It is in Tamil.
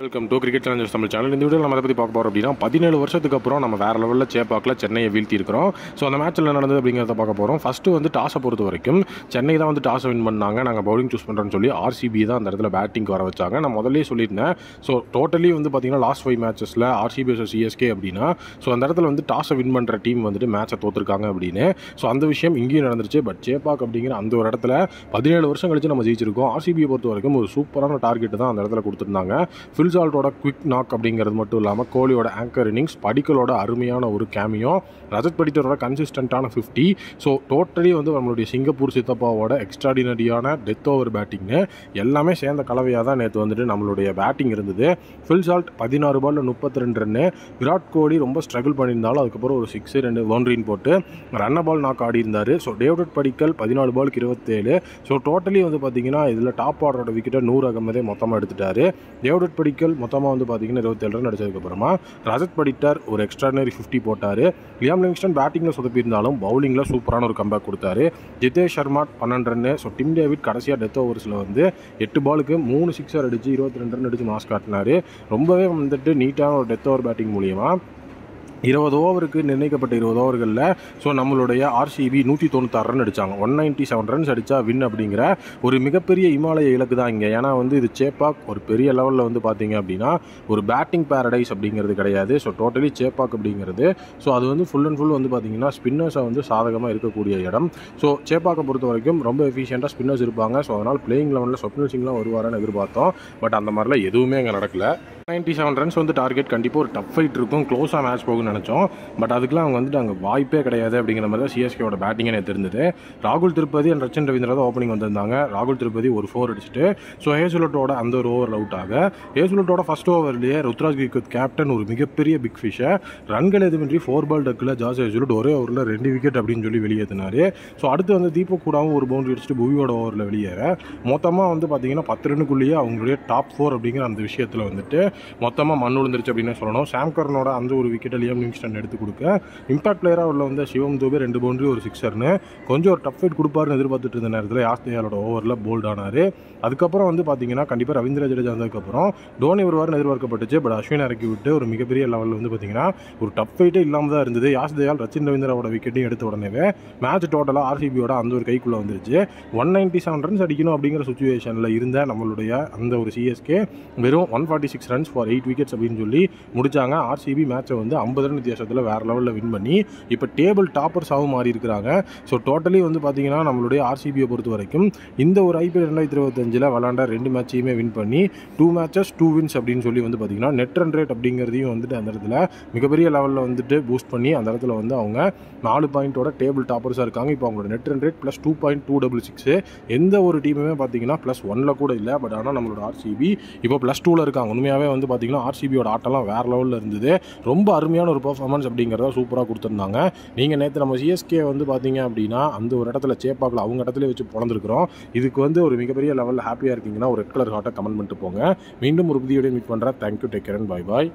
Welcome to cricket Challengers Tamil channel. இந்த வீடியோ நம்ம அதை பற்றி பார்க்க போகிறோம் அப்படின்னா 17 வருஷத்துக்கு அப்புறம் நம்ம வேறு லெவலில் சேப்பாக்கில் சென்னையை வீழ்த்தி இருக்கிறோம். ஸோ அந்த மேட்ச்சில் நடந்தது அப்படிங்கிறத பார்க்க போகிறோம். ஃபஸ்ட்டு வந்து டாஸை பொறுத்த வரைக்கும் சென்னை தான் வந்து டாஸை வின் பண்ணாங்க. நாங்கள் பவுலிங் சூஸ் பண்ணுறோன்னு சொல்லி ஆர்சிபி தான் அந்த இடத்துல பேட்டிங்க்கு வர வச்சாங்க. நான் முதல்லே சொல்லியிருந்தேன். ஸோ டோட்டலி வந்து பார்த்தீங்கன்னா லாஸ்ட் 5 மேட்சஸில் ஆர்சிபி vs சிஎஸ்கே அப்படின்னா ஸோ அந்த இடத்துல வந்து டாஸை வின் பண்ணுற டீம் வந்துட்டு மேட்சை தோற்றுருக்காங்க அப்படின்னு. ஸோ அந்த விஷயம் இங்கேயும் நடந்துருச்சு. பட் சேப்பாக் அப்படிங்கிற அந்த ஒரு இடத்துல 17 வருஷம் கழிச்சு நம்ம ஜெயிச்சிருக்கோம். ஆர்சிபியை பொறுத்த வரைக்கும் ஒரு சூப்பரான டார்கெட் தான் அந்த இடத்துல கொடுத்துருந்தாங்க. ஃபில் சால்ட்டோட குவிக் நாக் அப்படிங்கிறது மட்டும் இல்லாமல் கோலியோட ஆங்கர் இன்னிங்ஸ், படிக்கலோட அருமையான ஒரு கேமியோ, ரஜத் படிட்டரோட கன்சிஸ்டண்ட்டான 50. ஸோ டோட்டலி வந்து நம்மளுடைய சிங்கப்பூர் சித்தப்பாவோட எக்ஸ்ட்ராடினரியான டெத் ஓவர் பேட்டிங்னு எல்லாமே சேர்ந்த கலவையாக தான் நேற்று வந்துட்டு நம்மளுடைய பேட்டிங் இருந்தது. ஃபில் சால்ட் 16 பாலில் 32 ரன்னு. விராட் கோலி ரொம்ப ஸ்ட்ரகிள் பண்ணியிருந்தாலும் அதுக்கப்புறம் ஒரு 6 2 பவுண்டரின்னு போட்டு ரன்ன பால் நாக் ஆடி இருந்தார். ஸோ டேவிட் படிக்கல் 14 பாலுக்கு 27. ஸோ டோட்டலி வந்து பார்த்தீங்கன்னா இதில் டாப் ஆர்டரோட விக்கெட்டை 100 அகமதே மொத்தமாக எடுத்துட்டார். டேவிட் படிக்கல் மொத்தமாக வந்து பார்த்தீங்கன்னா 27 ரன் அடிச்சதுக்கப்புறமா ரஜத் படிட்டர் ஒரு எக்ஸ்ட்ராடினரி 50 போட்டார். லியாம் லிவிங்ஸ்டன் பேட்டிங்கில் சொதப்பியிருந்தாலும் பவுலிங்கில் சூப்பரான ஒரு கம்பேக் கொடுத்தாரு. Jitesh Sharma 12 run. So Tim David கடைசியாக டெத் ஓவர்ஸில் வந்து 8 பாலுக்கு 3 சிக்ஸர் அடித்து 22 ரன் அடித்து மாஸ் காட்டினார். ரொம்பவே வந்துட்டு நீட்டான ஒரு டெத் ஓவர் பேட்டிங் மூலியமாக 20 ஓவருக்கு நிர்ணயிக்கப்பட்ட 20 ஓவர்களில் ஸோ நம்மளுடைய ஆர்சிபி 196 ரன் அடித்தாங்க. 197 ரன்ஸ் அடித்தா வின் அப்படிங்கிற ஒரு மிகப்பெரிய இமாலய இலக்கு தான் இங்கே. ஏன்னா வந்து இது சேப்பாக் ஒரு பெரிய லெவலில் வந்து பார்த்தீங்க அப்படின்னா ஒரு பேட்டிங் பேரடைஸ் அப்படிங்கிறது கிடையாது. ஸோ டோட்டலி சேப்பாக் அப்படிங்கிறது ஸோ அது வந்து ஃபுல் அண்ட் ஃபுல் வந்து பார்த்தீங்கன்னா ஸ்பின்னர்ஸை வந்து சாதகமாக இருக்கக்கூடிய இடம். ஸோ சேப்பாக்கை பொறுத்த வரைக்கும் ரொம்ப எஃபிஷியண்ட்டாக ஸ்பின்னர்ஸ் இருப்பாங்க. ஸோ அதனால் பிளேயிங் லெவலில் ஸ்வப்னில் சிங்லாம் வருவாரான்னு எதிர்பார்த்தோம். பட் அந்த மாதிரிலாம் எதுவுமே அங்கே நடக்கல. 97 ரன்ஸ் வந்து டார்கெட். கண்டிப்பாக ஒரு டஃப் ஃபைட் இருக்கும், க்ளோஸாக மேட்ச் போகும்னு நினச்சோம். பட் அதுக்கெலாம் அவங்க வந்துட்டு அங்கே வாய்ப்பே கிடையாது அப்படிங்கிற மாதிரி தான் சிஎஸ்கேவோட பேட்டிங்கே எனக்கு இருந்தது. ராகுல் திருப்பதி அண்ட் ரச்சின் ரவீந்திரா தான் ஓப்பனிங் வந்திருந்தாங்க. ராகுல் திருப்பதி ஒரு 4 அடிச்சுட்டு ஸோ ஹேசுலட்டோட அந்த ஒரு ஓவரில் அவுட் ஆக, ஹேசுலட்டோட ஃபஸ்ட் ஓவர்லேயே ருத்ராஜ் கிரிக்கெட் கேப்டன் ஒரு மிகப்பெரிய பிக் ஃபிஷ்ஷை ரன்கள் எதுமின்றி 4 பால் டக்கில் ஜாஸ் ஹேசுலட் ஒரே ஓவரில் 2 விக்கெட் அப்படின்னு சொல்லி வெளியேற்றினார். ஸோ அடுத்து வந்து தீபக் கூடாவும் ஒரு பவுண்டரி அடிச்சுட்டு புவியோட ஓவரில் வெளியேற மொத்தமாக வந்து பார்த்தீங்கன்னா 10 ரன்னுக்குள்ளேயே அவங்களுடைய டாப் 4 அப்படிங்கிற அந்த விஷயத்தில் வந்துட்டு மொத்தமாக மண் விழுந்துருச்சு அப்படின்னு சொல்லணும். சாம் கர்னோட அந்த ஒரு விக்கெட்டை லியாம் லிவிங்ஸ்டன் எடுத்து கொடுக்க, இம்பாக்ட் பிளேயராக உள்ள வந்து சிவம் தூபே 2 பவுண்டரி ஒரு 6 கொஞ்சம் ஒரு டஃப் ஃபைட் கொடுப்பாருன்னு எதிர்பார்த்துட்டு இருந்த நேரத்தில் யாஸ் தயாலோட ஓவரில் போல்ட் ஆனார். அதுக்கப்புறம் வந்து பார்த்தீங்கன்னா கண்டிப்பாக ரவீந்திர ஜடேஜா வந்ததுக்கப்புறம் டோனி வருவார்னு எதிர்பார்க்கப்பட்டுச்சு. பட் அஸ்வின் இறக்கி விட்டு ஒரு மிகப்பெரிய லெவலில் வந்து பார்த்தீங்கன்னா ஒரு டஃப் ஃபைட்டே இல்லாமல் தான் இருந்தது. யாஸ் தயால் ரச்சின் ரவீந்திராவோட விக்கெட்டையும் எடுத்த உடனே மேட்ச் டோட்டலாக ஆர்சிபியோட அந்த ஒரு கைக்குள்ளே வந்துருச்சு. 197 ரன்ஸ் அடிக்கணும் அப்படிங்கிற சுச்சுவேஷனில் இருந்த நம்மளுடைய அந்த ஒரு சிஎஸ்கே வெறும் 146 ரன்ஸ் ஃபார் 8 விக்கெட்ஸ் அப்படின்னு சொல்லி முடிச்சாங்க. ஆர்சிபி மேட்சை வந்து 50 ரன் வித்தியாசத்தில் வேறு லெவலில் வின் பண்ணி இப்போ டேபிள் டாப்பர்ஸாகவும் மாறி இருக்கிறாங்க. ஸோ டோட்டலி வந்து பார்த்தீங்கன்னா நம்மளுடைய ஆர்சிபியை பொறுத்த வரைக்கும் இந்த ஒரு ஐபிஎல் 2025 விளாண்ட 2 மேட்சையுமே வின் பண்ணி 2 மேட்சஸ் 2 வின்ஸ் அப்படின்னு சொல்லி வந்து பார்த்தீங்கன்னா நெட் ரன் ரேட் அப்படிங்கிறதையும் வந்துட்டு அந்த இடத்துல மிகப்பெரிய லெவலில் வந்துட்டு பூஸ்ட் பண்ணி அந்த இடத்துல வந்து அவங்க 4 பாயிண்டோட டேபிள் டாப்பர்ஸாக இருக்காங்க. இப்போ அவங்களோட நெட் ரன் ரேட் +2 .266. எந்த ஒரு டீமுமே பார்த்தீங்கன்னா +1 கூட இல்லை. பட் ஆனால் நம்மளோட ஆர்சிபி இப்போ +2 இருக்காங்க. உண்மையாகவே வந்து பார்த்தீங்கன்னா ஆர்சிபியோட ஆட்டம்லாம் வேறு லெவலில் இருந்தது. ரொம்ப அருமையான ஒரு பெர்ஃபார்மன்ஸ் அப்படிங்கிறத சூப்பராக கொடுத்துருந்தாங்க. நீங்கள் நேற்று நம்ம சிஎஸ்கே வந்து பார்த்தீங்க அப்படின்னா அந்த ஒரு இடத்துல சேப்பாக்கில் அவங்க இடத்துல வச்சு பிறந்திருக்கிறோம். இதுக்கு வந்து ஒரு மிகப்பெரிய லெவலில் ஹாப்பியாக இருக்கீங்கன்னா ஒரு ரெட் கலர் ஹார்ட்டை கமெண்ட் பண்ணிட்டு போங்க. மீண்டும் ஒரு புதிய வீடியோ மீட் பண்ணுறேன். Thank you, take care and bye bye.